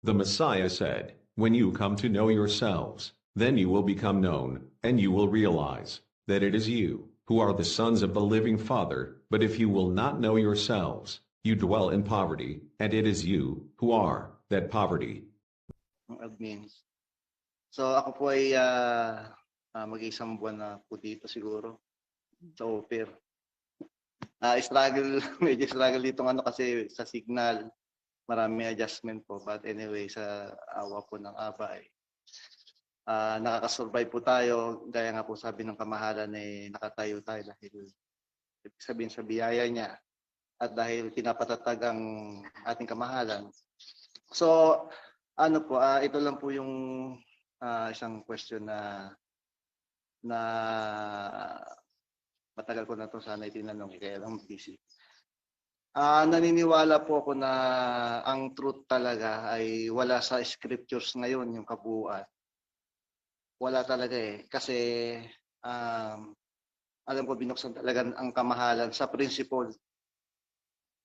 The Messiah said, "When you come to know yourselves, then you will become known, and you will realize that it is you who are the sons of the living Father. But if you will not know yourselves, you dwell in poverty, and it is you who are that poverty." Admin. So ako po ay mag-isang buwan na po dito siguro sa offer. Struggle, medyo struggle dito kasi sa signal, marami adjustment po. But anyway, sa awa po ng Aba nakakasurvive po tayo. Gaya nga po sabi ng kamahalan nakatayo tayo dahil ibig sabihin sa biyaya niya at dahil pinapatatag ang ating kamahalan. So ano po, ito lang po yung isang question na matagal ko na to sana itinanong kaya lang busy. Naniniwala po ako na ang truth talaga ay wala sa scriptures ngayon, yung kabuuan. Wala talaga kasi alam ko binuksan talaga ang kamahalan sa principle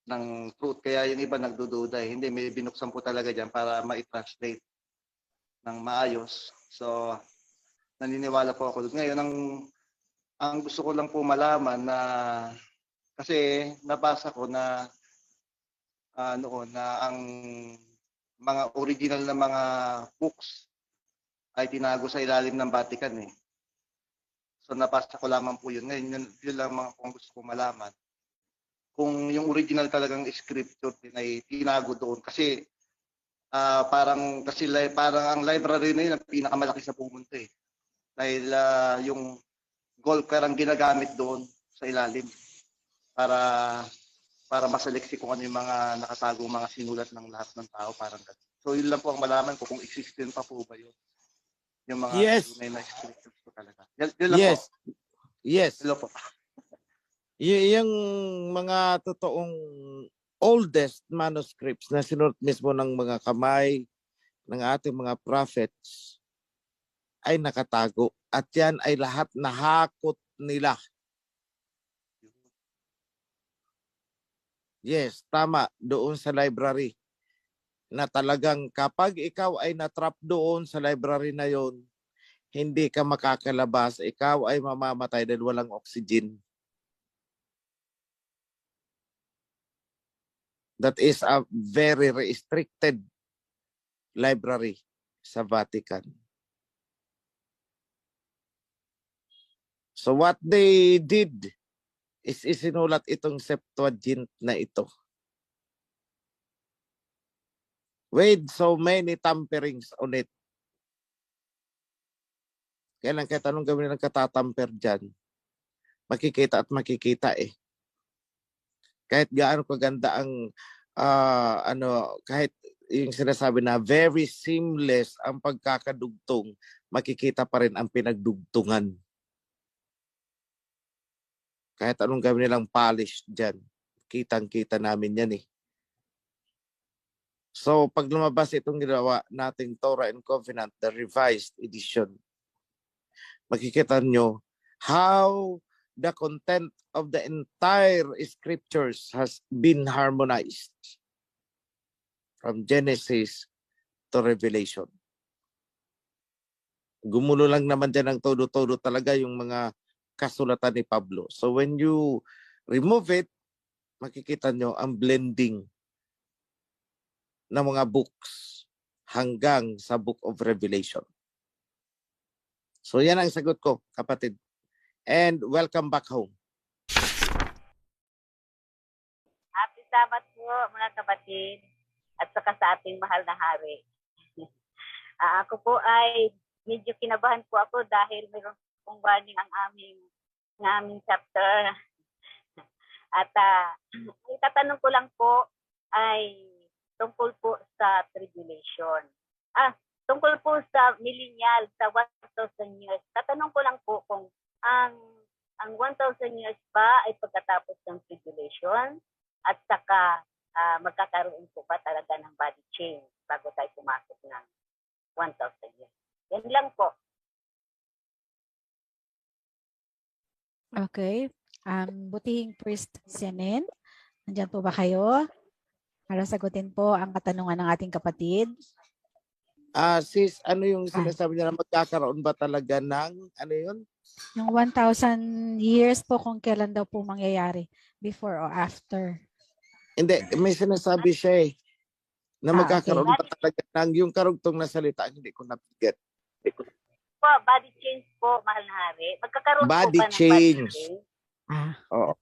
ng truth. Kaya yung iba nagdududa Hindi, may binuksan po talaga dyan para ma-translate ng maayos. So, naniniwala po ako. Ngayon, ang gusto ko lang po malaman na kasi nabasa ko na noon na ang mga original na mga books ay tinago sa ilalim ng Vatican So nabasa ko lamang po yun. Ngayon, yun lang mga kung gusto ko malaman. Kung yung original talagang scripture din ay tinago doon. Kasi parang ang library na yun ang pinakamalaki sa buong mundo Dahil yung gold ang ginagamit doon sa ilalim para maseleksi kung ano yung mga nakatagong mga sinulat ng lahat ng tao, parang ganun. So yun lang po ang malaman ko kung existent pa po ba yun. Yung mga tunay na scriptures po talaga. Yun lang po. Yes. Hello po. Yung mga totoong oldest manuscripts na sinulat mismo ng mga kamay ng ating mga prophets ay nakatago at yan ay lahat nahakot nila. Yes, tama, doon sa library na talagang kapag ikaw ay natrap doon sa library na yon, hindi ka makakalabas, ikaw ay mamamatay dahil walang oxygen. That is a very restricted library sa Vatican. So what they did is isinulat itong Septuagint na ito with so many tamperings on it. Kaya lang kahit anong gawin ng katatamper dyan, makikita at makikita Kahit gaano kaganda ang kahit yung sinasabi na very seamless ang pagkakadugtong, makikita pa rin ang pinagdugtungan. Kahit anong gawin nilang polish dyan, kitang-kita namin yan So, pag lumabas itong ginawa nating Torah and Covenant, the revised edition, makikita nyo how the content of the entire scriptures has been harmonized from Genesis to Revelation. Gumulo lang naman dyan ng todo-todo talaga yung mga kasulatan ni Pablo. So when you remove it, makikita nyo ang blending ng mga books hanggang sa Book of Revelation. So yan ang sagot ko, kapatid. And welcome back home. Happy Sabbath po mga kapatid at saka sa ating mahal na hari. Ako po ay medyo kinabahan po ako dahil mayroon pong warning ang aming chapter. At itatanong ko lang po ay tungkol po sa tribulation. Tungkol po sa millennial, sa 1,000 years. Tatanong ko lang po kung ang 1,000 years ba ay pagkatapos ng tribulation at saka magkakaroon po ba talaga ng body change bago tayo pumasok ng 1,000 years. Yan lang po. Okay. Butihing Priest Senen, nandiyan po ba kayo? Para sagutin po ang katanungan ng ating kapatid. Sis, ano yung sinasabi niya na magkakaroon ba talaga ng, ano yun? Yung 1,000 years po kung kailan daw po mangyayari, before or after. Hindi, may sinasabi siya na Okay. magkakaroon ba talaga ng yung karugtong na salita, hindi ko napiget. Po, body change po, mahal na hari. Magkakaroon Body po ba ng change. body change? Oo.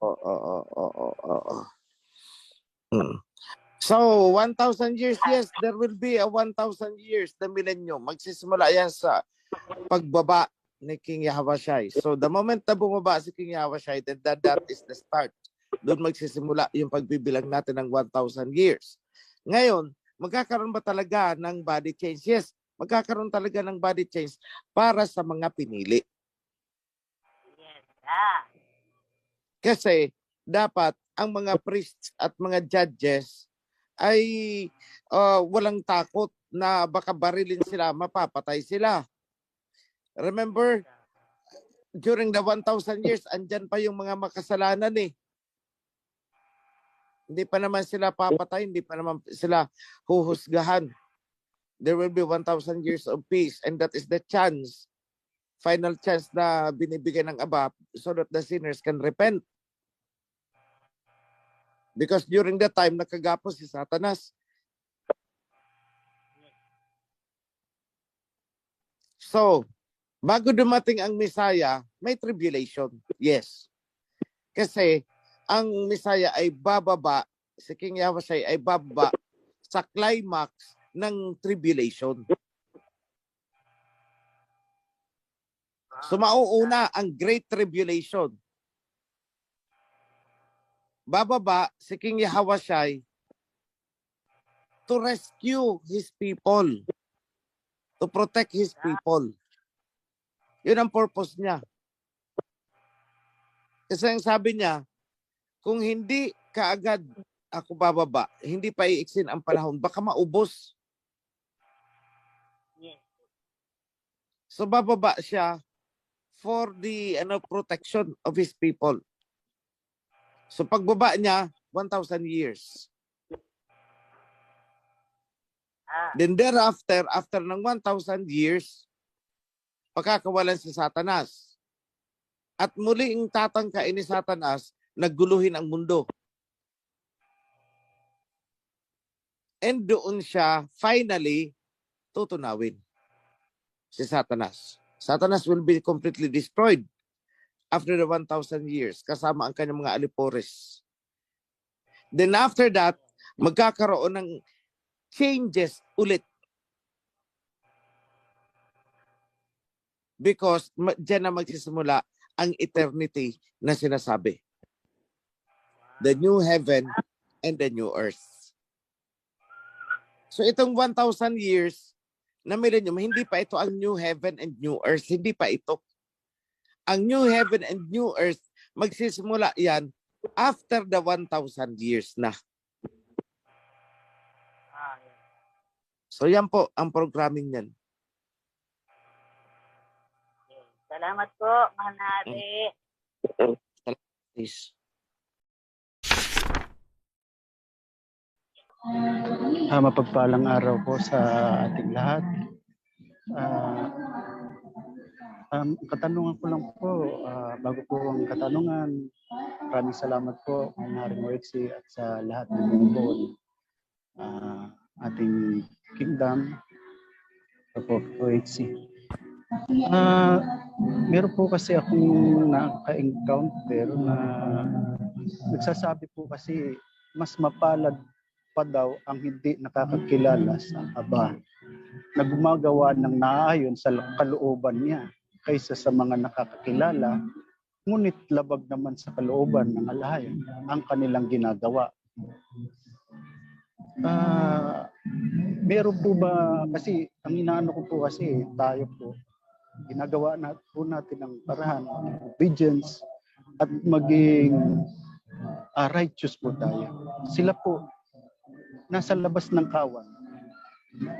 So, 1,000 years, yes, there will be a 1,000 years, the millennium. Magsisimula yan sa pagbaba ni King Yahushai. So, the moment na bumaba si King Yahushai, then that is the start. Doon magsisimula yung pagbibilang natin ng 1,000 years. Ngayon, magkakaroon ba talaga ng body change? Yes, magkakaroon talaga ng body change para sa mga pinili. Yes. Kasi dapat ang mga priests at mga judges ay walang takot na baka barilin sila, mapapatay sila. Remember, during the 1,000 years, andyan pa yung mga makasalanan eh. Hindi pa naman sila papatay, hindi pa naman sila huhusgahan. There will be 1,000 years of peace, and that is the chance, final chance na binibigay ng Aba so that the sinners can repent. Because during that time, nakagapos si Satanas. So, bago dumating ang Messiah, may tribulation. Yes. Kasi, ang Messiah ay bababa, si King Yahushua ay bababa sa climax ng tribulation. So, mauuna ang Great Tribulation. Bababa si King Yahushua to rescue his people, to protect his people. Yun ang purpose niya. Kasi ang sabi niya, kung hindi kaagad ako bababa, hindi pa iiksin ang panahon, baka maubos. Yes. So bababa siya for the protection of his people. So pagbaba niya, 1,000 years. Then thereafter, after ng 1,000 years, pagkakawalan si Satanas. At muling tatangkain ni Satanas, nagguluhin ang mundo. And doon siya finally tutunawin si Satanas. Satanas will be completely destroyed after the 1,000 years kasama ang kanyang mga alipores. Then after that, magkakaroon ng changes ulit. Because dyan na magsisimula ang eternity na sinasabi. The new heaven and the new earth. So itong 1,000 years na millennium, hindi pa ito ang new heaven and new earth. Hindi pa ito. Ang new heaven and new earth, magsisimula yan after the 1,000 years na. So yan po ang programming niyan. Salamat po, mahal na hari. Please. Mapagpalang araw po sa ating lahat. Katanungan ko lang po, bago po ang katanungan, maraming salamat po kay Haring Oetsi at sa lahat ng bumubuo ating kingdom po Oetsi. Meron po kasi akong naka-encounter na nagsasabi po kasi mas mapalad pa daw ang hindi nakakakilala sa Aba na gumagawa ng naayon sa kalooban niya kaysa sa mga nakakakilala, ngunit labag naman sa kalooban ng alayan ang kanilang ginagawa. Meron po ba, kasi ang inaano ko po kasi tayo po, ginagawa na po natin ang parahan, obedience, at maging righteous po tayo. Sila po, nasa labas ng kawan.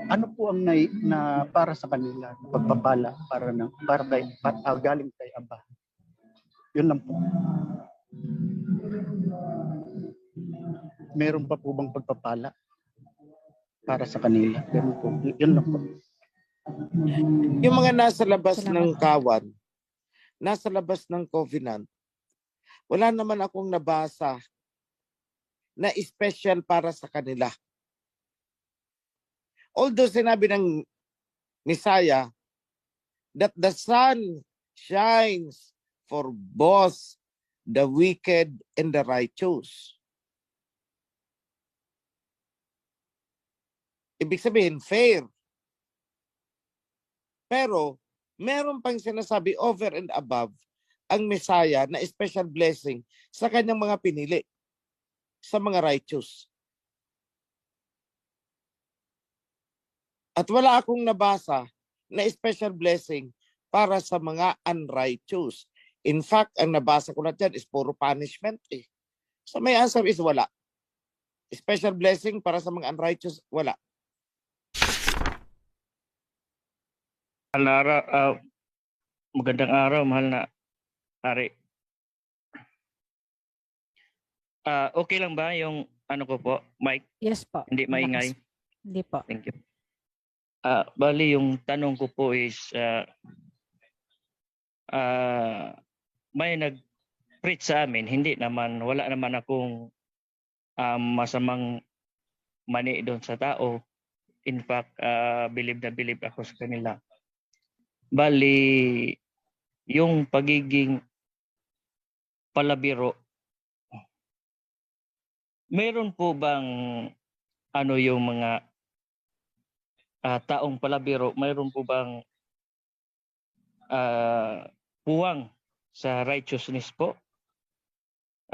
Ano po ang na para sa kanila pagpapala para kay galing kay Aba? Yun lang po. Meron pa po bang pagpapala para sa kanila? Meron po. Yun lang po. Yung mga nasa labas Salamat ng po. kawan, nasa labas ng covenant, wala naman akong nabasa na special para sa kanila. Although sinabi ng Messiah that the sun shines for both the wicked and the righteous. Ibig sabihin, fair. Pero, meron pang sinasabi over and above ang Messiah na special blessing sa kanyang mga pinili, sa mga righteous. At wala akong nabasa na special blessing para sa mga unrighteous. In fact, ang nabasa ko na dyan is puro punishment eh. So my answer is wala. Special blessing para sa mga unrighteous, wala. Magandang araw, mahal na Ari. Okay lang ba yung ano ko po, mic? Yes po. Hindi maingay? Hindi po. Thank you. Bali, yung tanong ko po is, may nag-preach sa amin, wala naman akong masamang mani doon sa tao. In fact, believe na believe ako sa kanila. Bali, yung pagiging palabiro, meron po bang yung mga taong palabiro, mayroon po bang puwang sa righteousness po?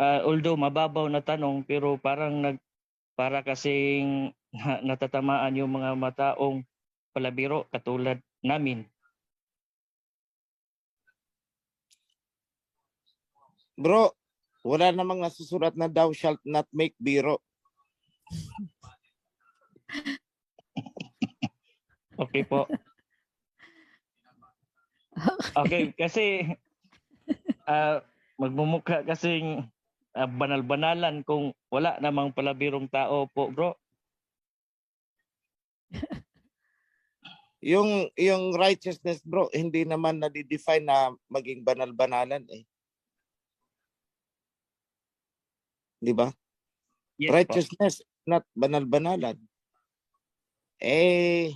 Although mababaw na tanong, pero para kasing natatamaan yung mga mataong palabiro katulad namin. Bro, wala namang nasusulat na thou shalt not make biro. Okay po. Okay, kasi magmumukha kasing banal-banalan kung wala namang palabirong tao po, bro. Yung righteousness, bro, hindi naman na-define na maging banal-banalan eh. Di ba? Yes, Righteousness, not banal-banalan. Eh,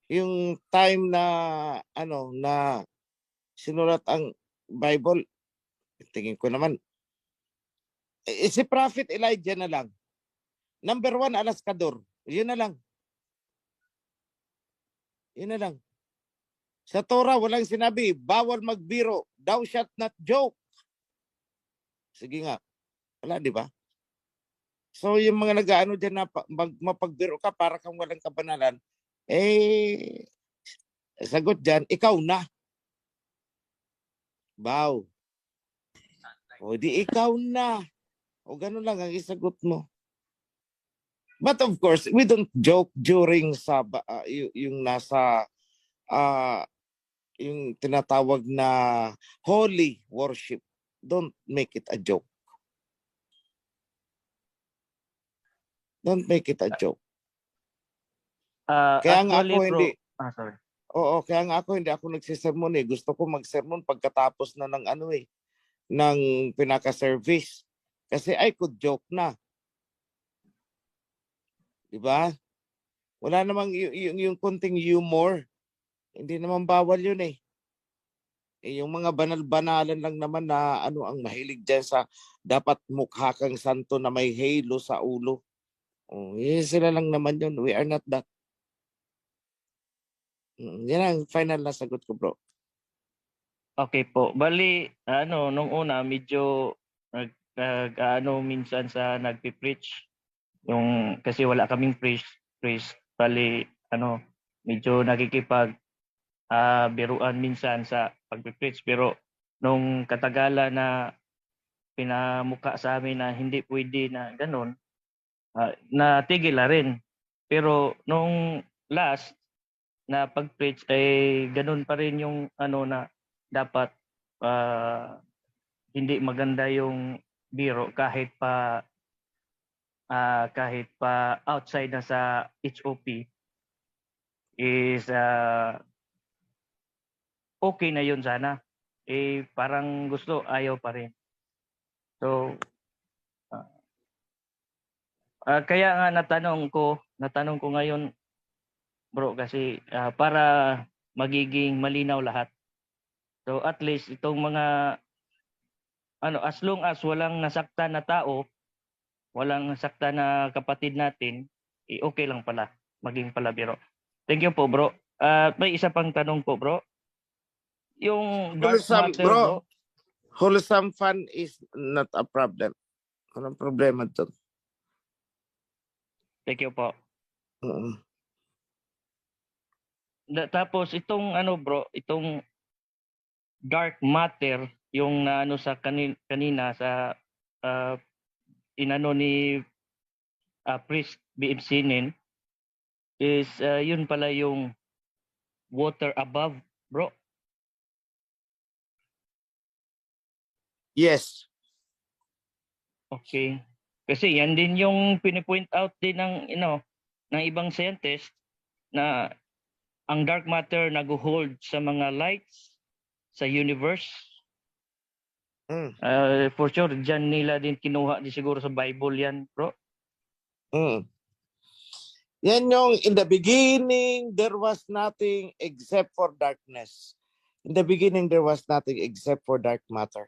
yung time na na sinulat ang Bible, tingin ko naman, si Prophet Elijah na lang. Number 1, alaskador. Yun na lang. Yun na lang. Sa Torah, walang sinabi, bawal magbiro. Thou shalt not joke. Sige nga. Wala, di ba? So, yung mga nag-ano dyan na mapagbiro ka para kang walang kabanalan, sagot dyan, ikaw na. Bow. O di ikaw na. O ganun lang ang isagot mo. But of course, we don't joke during yung nasa yung tinatawag na holy worship. Don't make it a joke. Don't make it a joke. Kaya nga ako hindi. Sorry. Oo, kaya nga ako hindi ako nagsisermon eh. Gusto ko magsermon pagkatapos na ng ng pinaka-service. Kasi I could joke na. Diba? Wala namang yung konting humor. Hindi naman bawal yun eh. Yung mga banal-banalan lang naman na ang mahilig dyan sa dapat mukha kang santo na may halo sa ulo. Sila lang naman yun. We are not that. Yan ang final na sagot ko, bro. Okay po. Bali, nung una, medyo minsan sa nagpi-preach. Kasi wala kaming priest. Bali, medyo nakikipag biruan minsan sa pagpi-preach. Pero nung katagalan na pinamukha sa amin na hindi pwede na ganun, natigil na rin. Pero nung last na pag-preach ganun pa rin yung na dapat hindi maganda yung biro kahit pa outside na sa HOP. is okay na yun sana. Parang gusto, ayaw pa rin. So, kaya nga natanong ko ngayon, bro, kasi para magiging malinaw lahat. So at least itong mga as long as walang nasaktan na tao, walang nasaktan na kapatid natin, okay lang pala maging palabiro. Thank you po, bro. May isa pang tanong po, bro. Yung dark Wholesome, matter, bro. bro. Wholesome fun is not a problem. Anong problema to? Thank you po. Mm. Tapos itong bro, itong dark matter, yung sa kanina sa inano ni Priest BM Sinin, is yun pala yung water above, bro. Yes. Okay. Kasi yan din yung pinipoint out din ng ng ibang scientist na ang dark matter nag-hold sa mga lights sa universe. For sure, dyan nila din kinuha din siguro sa Bible yan, bro. Yan yung in the beginning, there was nothing except for darkness. In the beginning, there was nothing except for dark matter.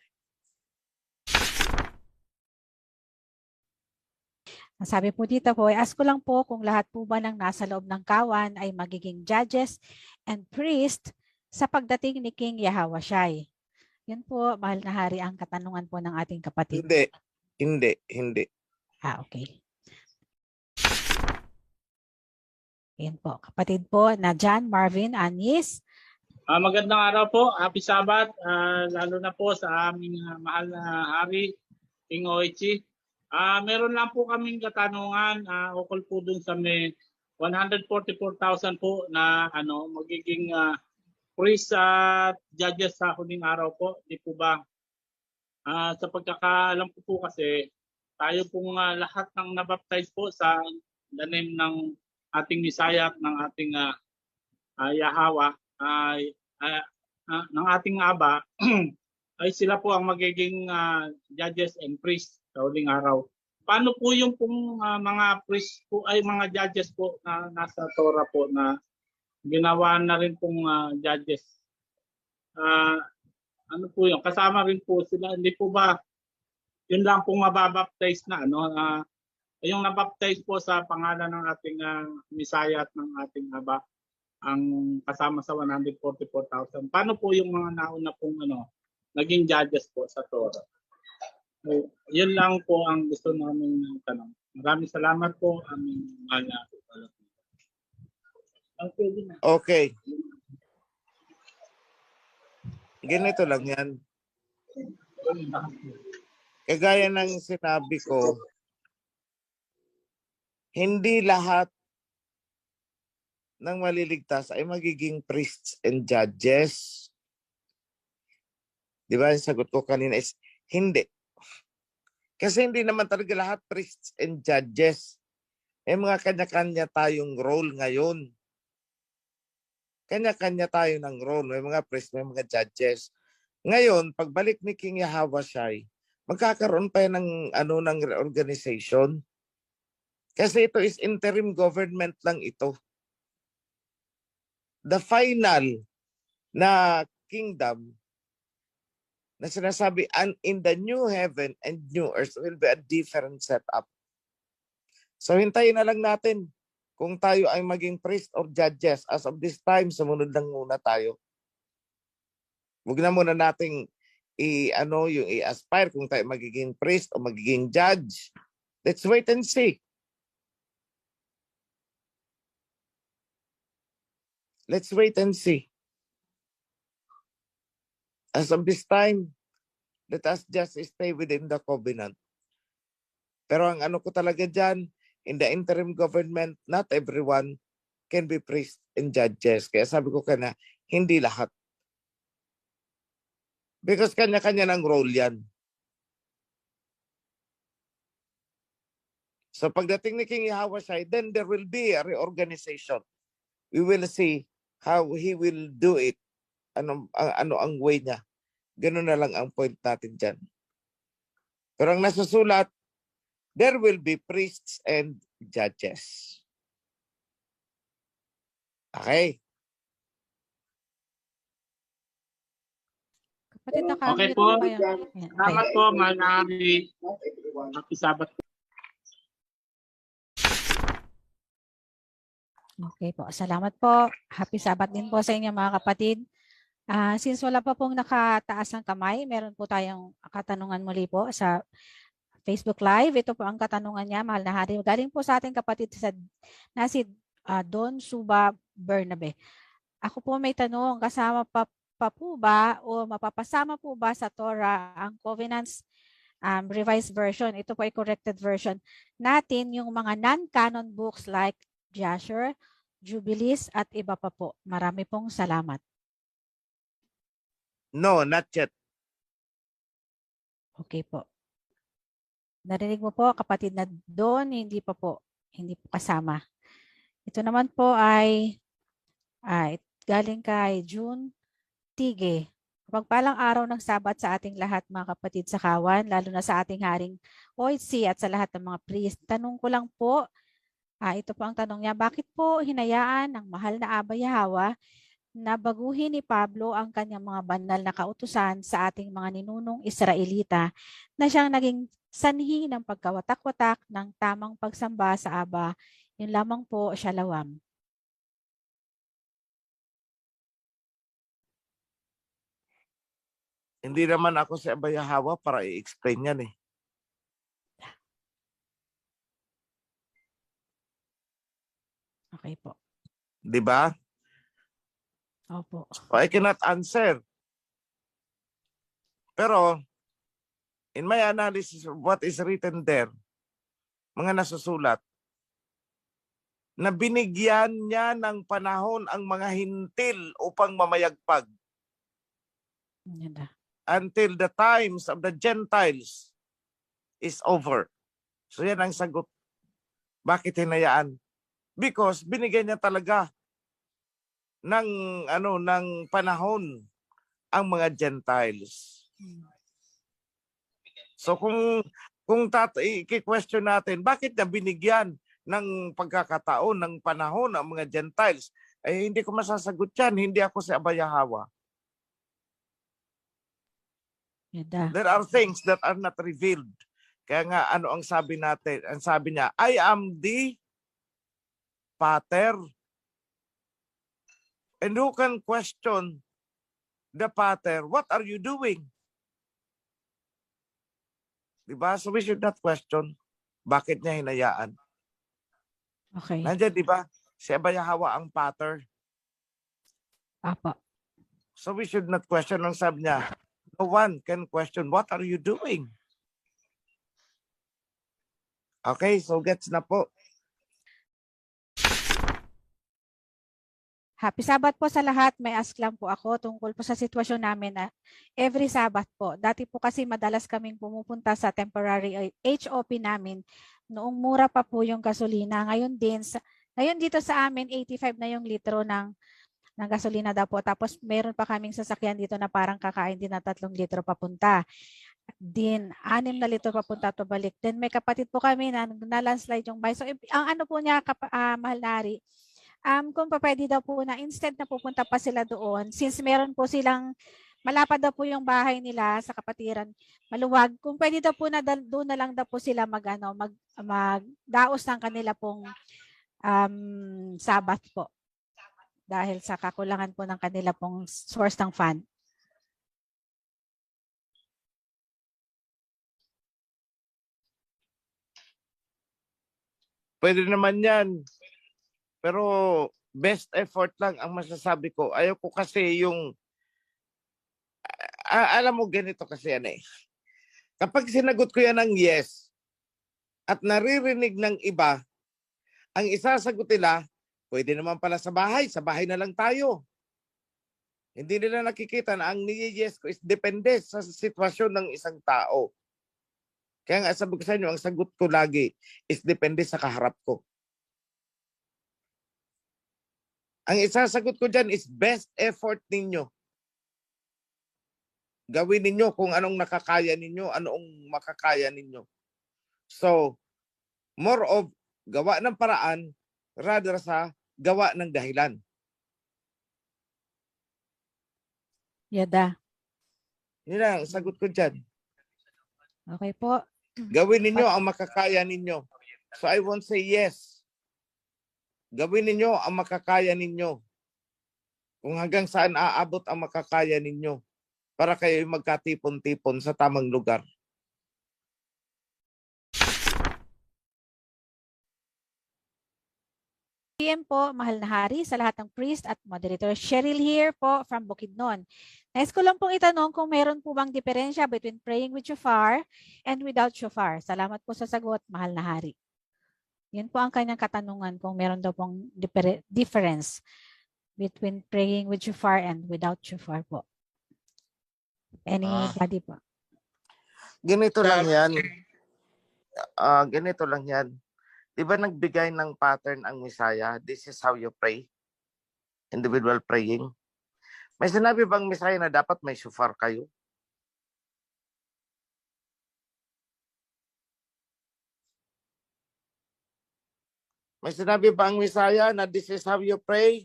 Ang sabi po dito po, ask ko lang po kung lahat po ba ng nasa loob ng kawan ay magiging judges and priest sa pagdating ni King Yahawashai. Yun po, mahal na hari, ang katanungan po ng ating kapatid. Hindi. Okay. Yan po, kapatid po na John Marvin Anis. Magandang araw po, happy Sabbath, lalo na po sa aming mahal na hari, King Oichi. Meron lang po kaming katanungan ukol po dun sa may 144,000 po na magiging priest judges sa huling araw po. Di po ba? Sa pagkakaalam ko po kasi tayo pong lahat ng nabaptize po sa the name ng ating Messiah at ng ating Yahawa ng ating Aba ay sila po ang magiging judges and priests sa huling araw. Paano po yung pong mga priests po ay mga judges po na nasa Torah po na ginawa na rin pong judges? Ano po yun? Kasama rin po sila. Hindi po ba yun lang pong mababaptize na yung nabaptize po sa pangalan ng ating Messiah at ng ating Aba ang kasama sa 144,000. Paano po yung mga nauna pong naging judges po sa Torah? So, yun lang po ang gusto namin tanong. Maraming salamat po, aming mahal na Okay. Ganito lang yan. Kagaya ng sinabi ko, hindi lahat ng maliligtas ay magiging priests and judges. Di ba? Yung sagot ko kanina is hindi. Kasi hindi naman talaga lahat priests and judges. Mga kanya-kanya tayong role ngayon. Kanya-kanya tayo ng role. May mga priests, may mga judges. Ngayon, pagbalik ni King Yahawashai, magkakaroon pa ng ng organization. Kasi ito is interim government lang ito. The final na kingdom na sinasabi, and in the new heaven and new earth will be a different setup. So hintayin na lang natin kung tayo ay maging priest or judges. As of this time, sumunod lang muna tayo. Huwag na muna nating yung i-aspire kung tayo magiging priest o magiging judge. Let's wait and see. Let's wait and see. As of this time, let us just stay within the covenant. Pero ang ko talaga dyan, in the interim government, not everyone can be priests and judges. Kaya sabi ko kana, hindi lahat. Because kanya-kanya ng role yan. So pagdating ni King Yahawashai, then there will be a reorganization. We will see how he will do it. Ano ang way niya. Ganun na lang ang point natin dyan. Pero ang nasusulat, there will be priests and judges. Okay? Kapatid, Okay naka-mute po. po kayo. Ayan, okay. Salamat po, mahal na Hari. Happy Sabbath. Okay po. Salamat po. Happy Sabbath din po sa inyo mga kapatid. Since wala pa pong nakataas ng kamay, meron po tayong katanungan muli po sa Facebook Live. Ito po ang katanungan niya, mahal na Hari. Galing po sa ating kapatid na si Don Suba Bernabe. Ako po may tanong, kasama pa po ba o mapapasama po ba sa Torah ang Covenants Revised Version? Ito po ay corrected version natin, yung mga non-canon books like Jasher, Jubilees at iba pa po. Marami pong salamat. No, not yet. Okay po. Narinig mo po, kapatid na doon, hindi po kasama. Ito naman po ay galing kay June Tige. Pagpalang araw ng Sabat sa ating lahat mga kapatid sa kawan, lalo na sa ating haring OHC at sa lahat ng mga priest. Tanong ko lang po, ito po ang tanong niya, bakit po hinayaan ng mahal na Aba Yahweh na baguhin ni Pablo ang kanyang mga banal na kautusan sa ating mga ninunong Israelita na siyang naging sanhi ng pagkawatak-watak ng tamang pagsamba sa Aba? Yun lamang po, Shalawam. Hindi naman ako si Aba Yahweh para i-explain yan eh. Okay po. Di ba? Opo. So I cannot answer. Pero, in my analysis of what is written there, mga nasusulat, na binigyan niya ng panahon ang mga hintil upang mamayagpag Yan na. until the times of the Gentiles is over. So yan ang sagot. Bakit hinayaan? Because binigyan niya talaga ng panahon ang mga Gentiles. So kung i-question natin, bakit niya binigyan ng pagkakataon ng panahon ang mga Gentiles? Hindi ko masasagot yan. Hindi ako si Aba Yahweh. There are things that are not revealed. Kaya nga, ano ang sabi natin? Ang sabi niya, I am the Pater. And who can question the Pater? What are you doing? Diba? So we should not question bakit niya hinayaan. Okay. Nandiyan, diba? Si Aba Yahweh ang Pater. Apa. So we should not question. Ang sabi niya, no one can question, what are you doing? Okay, so gets na po. Happy Sabat po sa lahat. May ask lang po ako tungkol po sa sitwasyon namin na every Sabat po. Dati po kasi madalas kaming pumupunta sa temporary HOP namin noong mura pa po yung gasolina. Ngayon dito sa amin 85 na yung litro ng gasolina daw po. Tapos meron pa kaming sasakyan dito na parang kakain din na 3 litro papunta. Din 6 na litro papunta at pabalik. Then may kapatid po kami na landslide yung bahay. So ang ano po niya, mahal na Hari, kung pwede daw po na instead na pupunta pa sila doon, since meron po silang malapad daw po yung bahay nila sa kapatiran, maluwag, kung pwede daw po na doon na lang daw po sila magdaos ng kanila pong Sabat po. Dahil sa kakulangan po ng kanila pong source ng fund. Pwede naman yan. Pero best effort lang ang masasabi ko. Ayaw ko kasi yung alam mo ganito kasi yan eh. Kapag sinagot ko yan ng yes at naririnig ng iba, ang isasagot nila, pwede naman pala sa bahay na lang tayo. Hindi nila nakikita na ang yes ko is depende sa sitwasyon ng isang tao. Kaya nga sabi ko sa inyo, ang sagot ko lagi is depende sa kaharap ko. Ang isasagot ko dyan is best effort ninyo. Gawin ninyo kung anong nakakaya ninyo, anong makakaya ninyo. So, more of gawa ng paraan rather sa gawa ng dahilan. Yada. Yun lang, sagot ko dyan. Okay po. Gawin ninyo ang makakaya ninyo. So I won't say yes. Gawin ninyo ang makakaya ninyo. Kung hanggang saan aabot ang makakaya ninyo para kayo magkatipon-tipon sa tamang lugar. PM po, mahal na hari, sa lahat ng priest at moderator. Cheryl here po from Bukidnon. Nais ko lang pong itanong kung meron po bang diferensya between praying with shofar and without shofar. Salamat po sa sagot, mahal na hari. Yun po ang kanyang katanungan kung meron daw pong difference between praying with shofar and without shofar po. Anybody po? Ganito lang yan. Ganito lang yan. Di ba nagbigay ng pattern ang Messiah? This is how you pray. Individual praying. May sinabi bang Messiah na dapat may shofar kayo? May sinabi ba ang Messiah na this is how you pray?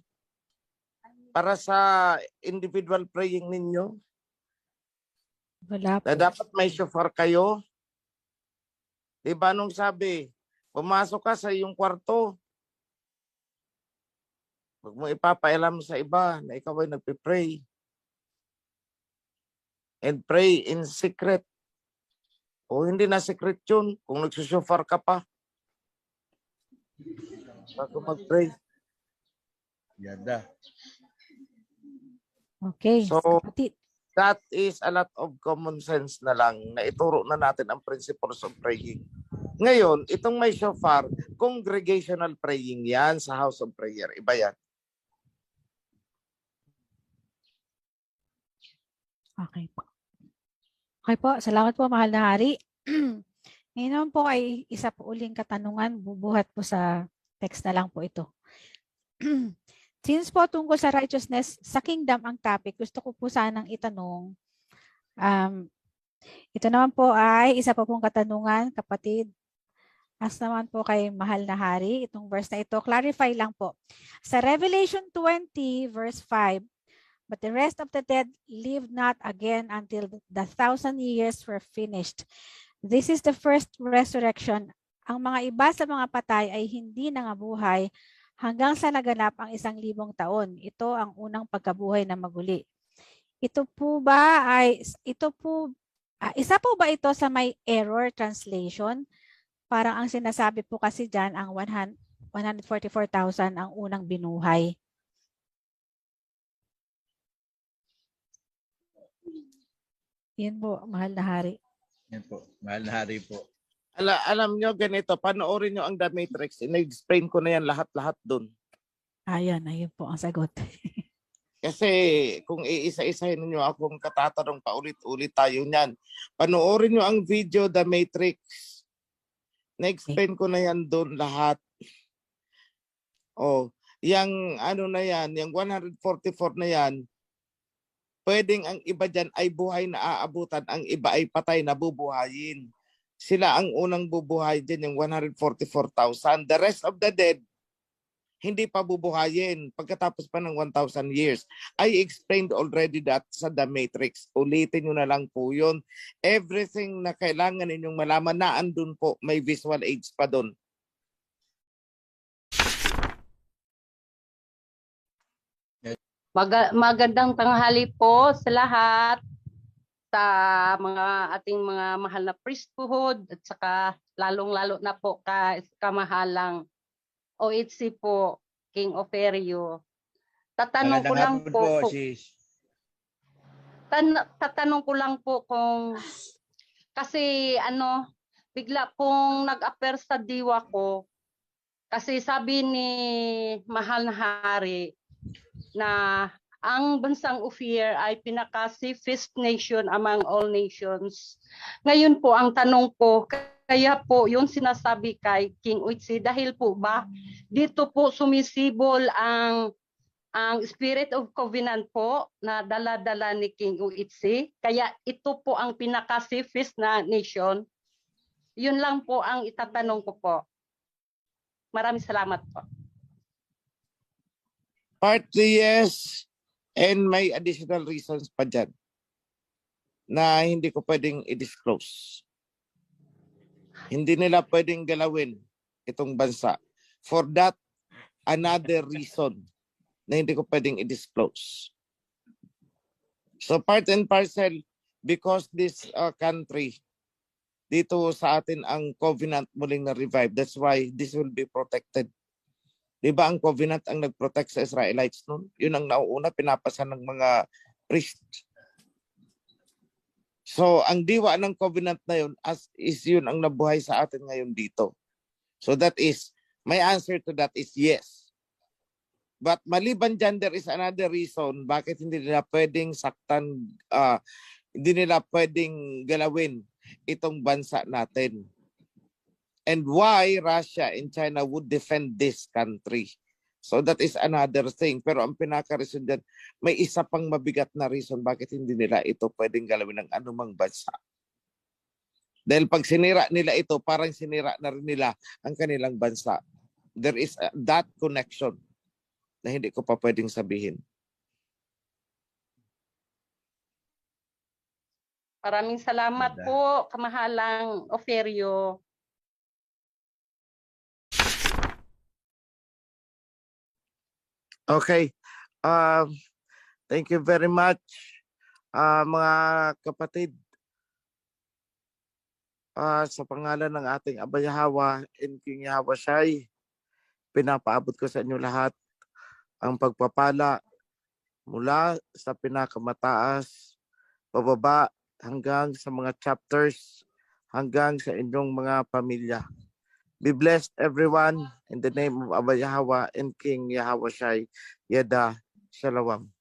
Para sa individual praying ninyo? Wala po. Na dapat may shofar kayo? Di ba nung sabi, pumasok ka sa iyong kwarto. Huwag mo ipapailam sa iba na ikaw ay nagpipray. And pray in secret. O hindi na secret yun kung nagsushofar ka pa. Bago mag-pray. Yada. Okay. So, Kapatid. that is a lot of common sense na lang na ituro na natin ang principles of praying. Ngayon, itong may shofar, congregational praying yan sa house of prayer. Iba yan. Okay po. Okay po. Salamat po, mahal na hari. Ngayon naman po ay isa po uling katanungan. Bubuhat po sa text na lang po ito. Since po tungkol sa righteousness, sa kingdom ang topic, gusto ko po sanang itanong. Ito naman po ay isa pa pong katanungan, kapatid. As naman po kay mahal na hari, itong verse na ito, clarify lang po. Sa Revelation 20 verse 5, but the rest of the dead lived not again until the 1,000 years were finished. This is the first resurrection. Ang mga iba sa mga patay ay hindi nangabuhay hanggang sa naganap ang 1,000 taon. Ito ang unang pagkabuhay na maguli. Ito po ba ay, isa po ba ito sa may error translation? Parang ang sinasabi po kasi dyan, ang 144,000 ang unang binuhay. Yan po, mahal na hari. Yan po. Mahal na hari po. Alam nyo, ganito, panoorin nyo ang The Matrix. In-explain ko na yan lahat-lahat dun. Ayan, ayun po ang sagot. Kasi kung iisa-isahin niyo akong katatanong paulit-ulit tayo niyan. Panoorin niyo ang video The Matrix. Na-explain ko na yan doon lahat. Oh, yung ano na yan, yung 144 na yan, pwedeng ang iba dyan ay buhay na aabutan, ang iba ay patay na bubuhayin. Sila ang unang bubuhay dyan, yung 144,000. The rest of the dead, hindi pa bubuhayin pagkatapos pa ng 1,000 years. I explained already that sa The Matrix. Ulitin nyo na lang po yun. Everything na kailangan ninyong malaman na andun po, may visual aids pa doon. Magandang tanghali po sa lahat, sa mga ating mga mahal na priesthood at saka lalong-lalo na po kamahalang OHC po, King Oferio. Tatanong ko lang po, tatanong ko lang po kung kasi bigla pong nag-appear sa diwa ko kasi sabi ni mahal na hari na ang bansang Ophir ay pinaka-safest nation among all nations. Ngayon po ang tanong ko, kaya po yung sinasabi kay King Oichi, dahil po ba dito po sumisibol ang ang Spirit of Covenant po na dala-dala ni King Uitzi. Kaya ito po ang pinaka-safest na nation. Yun lang po ang itatanong ko po. Maraming salamat po. Partly yes, and may additional reasons pa dyan na hindi ko pwedeng i-disclose. Hindi nila pwedeng galawin itong bansa. For that, another reason na hindi ko pwedeng i-disclose. So part and parcel, because this country, dito sa atin ang covenant muling na-revive. That's why this will be protected. Diba ang covenant ang nag-protect sa Israelites noon? Yun ang nauuna, pinapasa ng mga priest. So ang diwa ng covenant na yun is yun ang nabuhay sa atin ngayon dito. So that is, my answer to that is yes. But maliban dyan, there is another reason bakit hindi nila pwedeng saktan, hindi nila pwedeng galawin itong bansa natin. And why Russia and China would defend this country. So that is another thing. Pero ang pinaka-reason dyan, may isa pang mabigat na reason bakit hindi nila ito pwedeng galawin ng anumang bansa. Dahil pag sinira nila ito, parang sinira na rin nila ang kanilang bansa. There is that connection na hindi ko pa pwedeng sabihin. Maraming salamat po, kamahalang Oferio. Okay. Thank you very much, mga kapatid. Sa pangalan ng ating Aba Yahweh and King Yahweh Shai, pinapaabot ko sa inyo lahat ang pagpapala mula sa pinakamataas, pababa, hanggang sa mga chapters, hanggang sa inyong mga pamilya. Be blessed everyone in the name of Aba Yahweh and King Yahweh Shai. Yada Shalom.